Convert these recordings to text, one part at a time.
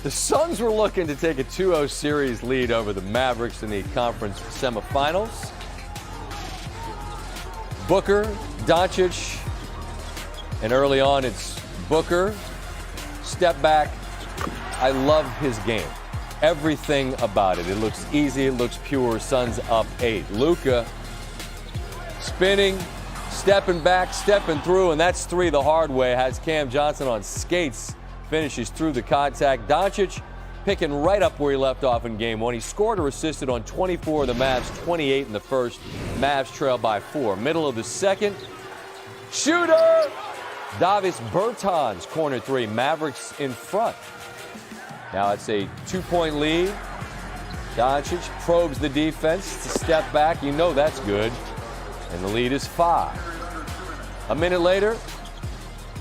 The Suns were looking to take a 2-0 series lead over the Mavericks in the conference semifinals. Booker, Doncic, and early on it's Booker. Step back. I love his game. Everything about it. It looks easy. It looks pure. Suns up 8. Luka spinning, stepping back, stepping through, and that's 3 the hard way. Has Cam Johnson on skates. Finishes through the contact. Doncic picking right up where he left off in game 1. He scored or assisted on 24 of the Mavs, 28 in the first. Mavs trail by 4. Middle of the second. Shooter! Davis Bertans, corner 3. Mavericks in front. Now it's a 2-point lead. Doncic probes the defense. It's a step back. You know that's good. And the lead is 5. A minute later,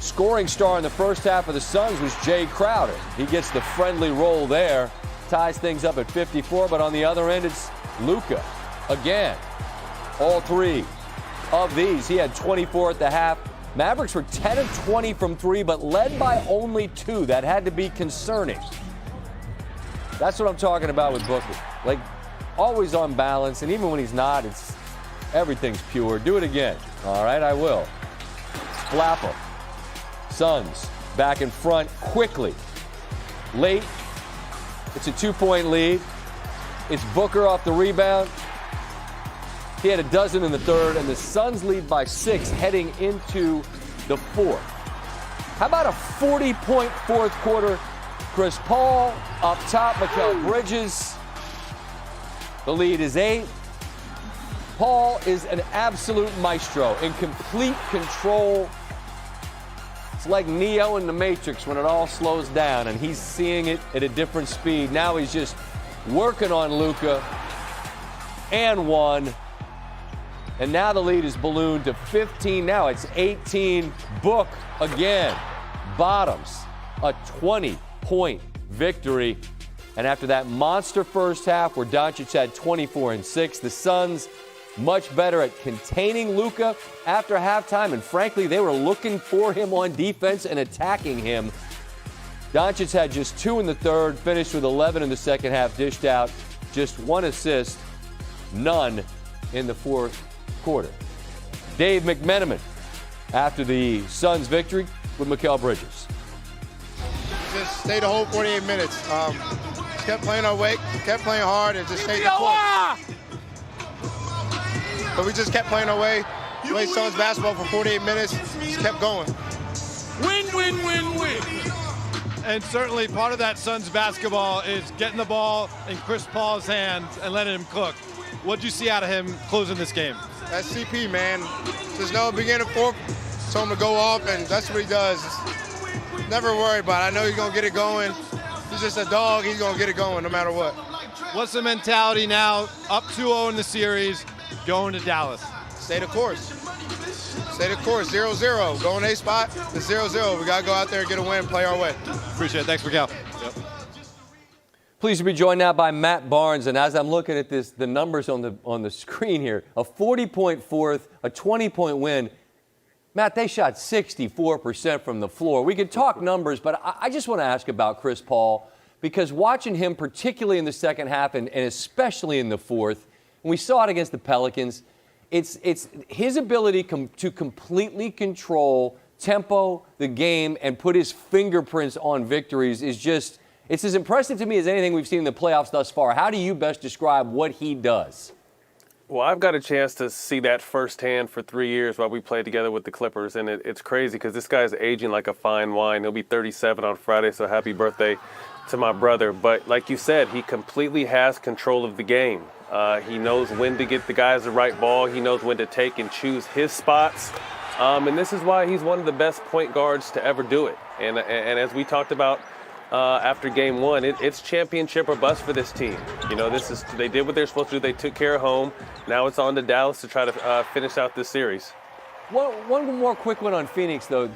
scoring star in the first half of the Suns was Jay Crowder. He gets the friendly roll there, ties things up at 54, but on the other end it's Luka. Again, all 3 of these. He had 24 at the half. Mavericks were 10 of 20 from 3, but led by only 2. That had to be concerning. That's what I'm talking about with Booker. Like, always on balance, and even when he's not, everything's pure. Do it again. All right, I will. Flapper. Suns back in front quickly. Late. It's a 2-point lead. It's Booker off the rebound. He had a dozen in the third, and the Suns lead by 6 heading into the fourth. How about a 40-point fourth quarter? Chris Paul up top, Mikal Bridges. The lead is 8. Paul is an absolute maestro in complete control. It's like Neo in the Matrix when it all slows down, and he's seeing it at a different speed. Now he's just working on Luka and 1. And now the lead is ballooned to 15. Now it's 18. Book again. Bottoms. A 20-point victory. And after that monster first half where Doncic had 24 and 6, the Suns much better at containing Luka after halftime. And frankly, they were looking for him on defense and attacking him. Doncic had just 2 in the third, finished with 11 in the second half, dished out just 1 assist, none in the fourth quarter. Dave McMenamin after the Suns' victory with Mikal Bridges. Just stayed the whole 48 minutes. Kept playing our way, kept playing hard, and just stayed the court. But we just kept playing our way, played Suns basketball for 48 minutes, just kept going. Win, win, win, win. And certainly part of that Suns basketball is getting the ball in Chris Paul's hands and letting him cook. What did you see out of him closing this game? That's CP, man. Just know beginning fourth, told him to go off, and that's what he does. Never worry about it. I know he's going to get it going. He's just a dog. He's going to get it going no matter what. What's the mentality now? Up 2-0 in the series, going to Dallas. Stay the course. Stay the course. 0-0. Going A spot. It's 0-0. We got to go out there and get a win, play our way. Appreciate it. Thanks, Mikal. Yep. Pleased to be joined now by Matt Barnes. And as I'm looking at this, the numbers on the screen here, a 40-point fourth, a 20-point win. Matt, they shot 64% from the floor. We could talk numbers, but I just want to ask about Chris Paul, because watching him, particularly in the second half and especially in the fourth, and we saw it against the Pelicans, it's his ability to completely control tempo, the game, and put his fingerprints on victories is just, it's as impressive to me as anything we've seen in the playoffs thus far. How do you best describe what he does? Well, I've got a chance to see that firsthand for 3 years while we played together with the Clippers, and it's crazy because this guy's aging like a fine wine. He'll be 37 on Friday, so happy birthday to my brother. But like you said, he completely has control of the game. He knows when to get the guys the right ball. He knows when to take and choose his spots. And this is why he's one of the best point guards to ever do it. And as we talked about after game 1, it's championship or bust for this team. You know, they did what they're supposed to do. They took care of home. Now it's on to Dallas to try to finish out this series. One more quick one on Pheonix, though.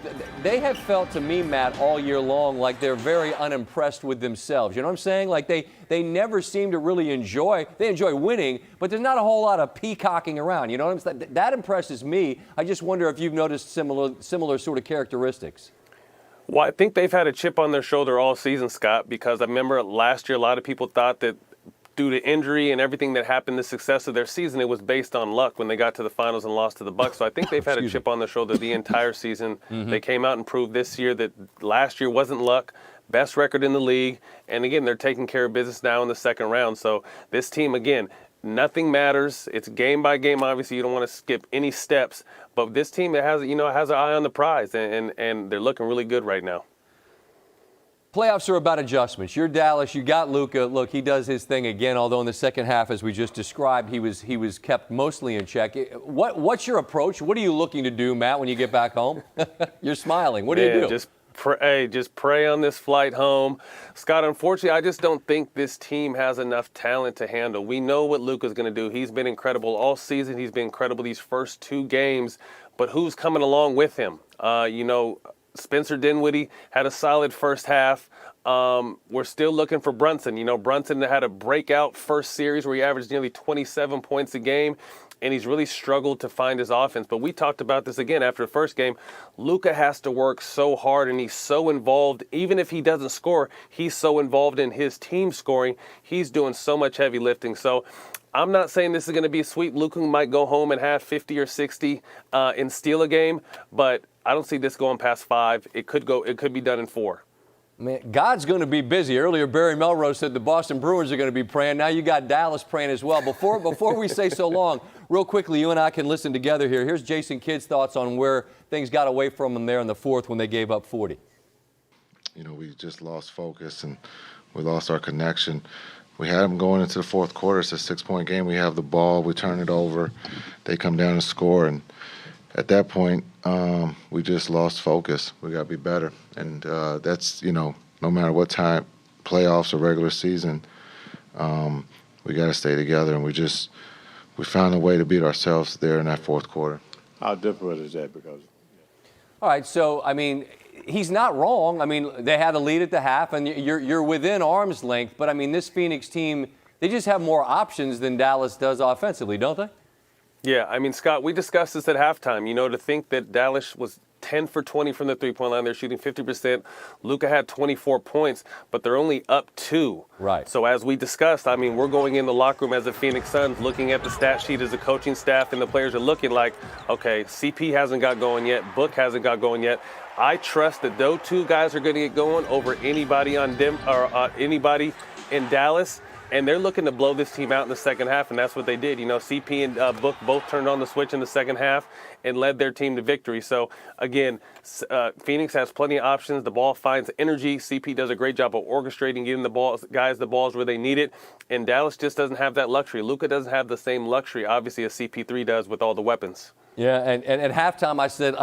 They have felt to me, Matt, all year long like they're very unimpressed with themselves. You know what I'm saying? Like they never seem to really enjoy winning, but there's not a whole lot of peacocking around. You know what I'm saying? That impresses me. I just wonder if you've noticed similar sort of characteristics. Well, I think they've had a chip on their shoulder all season, Scott, because I remember last year a lot of people thought that due to injury and everything that happened, the success of their season, it was based on luck when they got to the finals and lost to the Bucks. So I think they've had a chip on their shoulder the entire season. They came out and proved this year that last year wasn't luck. Best record in the league. And again, they're taking care of business now in the second round. So this team, again, nothing matters. It's game by game. Obviously, you don't want to skip any steps. But this team that has an eye on the prize, and they're looking really good right now. Playoffs are about adjustments. You're Dallas. You got Luka. Look, he does his thing again. Although in the second half, as we just described, he was kept mostly in check. What's your approach? What are you looking to do, Matt, when you get back home? You're smiling. What do you do? Just pray on this flight home. Scott, unfortunately, I just don't think this team has enough talent to handle. We know what Luka's going to do. He's been incredible all season. He's been incredible these first 2 games. But who's coming along with him? Spencer Dinwiddie had a solid first half. We're still looking for Brunson. Brunson had a breakout first series where he averaged nearly 27 points a game, and he's really struggled to find his offense. But we talked about this again after the first game. Luka has to work so hard, and he's so involved. Even if he doesn't score, he's so involved in his team scoring. He's doing so much heavy lifting. So I'm not saying this is going to be a sweep. Luka might go home and have 50 or 60 and steal a game, but I don't see this going past 5. It could be done in 4. Man, God's going to be busy. Earlier, Barry Melrose said the Boston Bruins are going to be praying. Now you got Dallas praying as well. Before we say so long, real quickly, you and I can listen together here. Here's Jason Kidd's thoughts on where things got away from them there in the fourth when they gave up 40. We just lost focus and we lost our connection. We had them going into the fourth quarter. It's a 6-point game. We have the ball. We turn it over. They come down and score. And at that point, we just lost focus. We got to be better. And that's, no matter what time, playoffs or regular season, we got to stay together. And we found a way to beat ourselves there in that fourth quarter. How difficult is that? Because all right, so, he's not wrong. They had a lead at the half, and you're within arm's length. But, this Phoenix team, they just have more options than Dallas does offensively, don't they? Yeah, Scott, we discussed this at halftime. To think that Dallas was 10 for 20 from the three-point line. They're shooting 50%. Luka had 24 points, but they're only up 2. Right. So as we discussed, we're going in the locker room as the Phoenix Suns, looking at the stat sheet as a coaching staff, and the players are looking like, okay, CP hasn't got going yet. Book hasn't got going yet. I trust that those 2 guys are going to get going over anybody anybody in Dallas. And they're looking to blow this team out in the second half, and that's what they did. CP and Book both turned on the switch in the second half and led their team to victory. So, again, Phoenix has plenty of options. The ball finds energy. CP does a great job of orchestrating, getting the balls where they need it. And Dallas just doesn't have that luxury. Luka doesn't have the same luxury, obviously, as CP3 does with all the weapons. Yeah, and at halftime I said,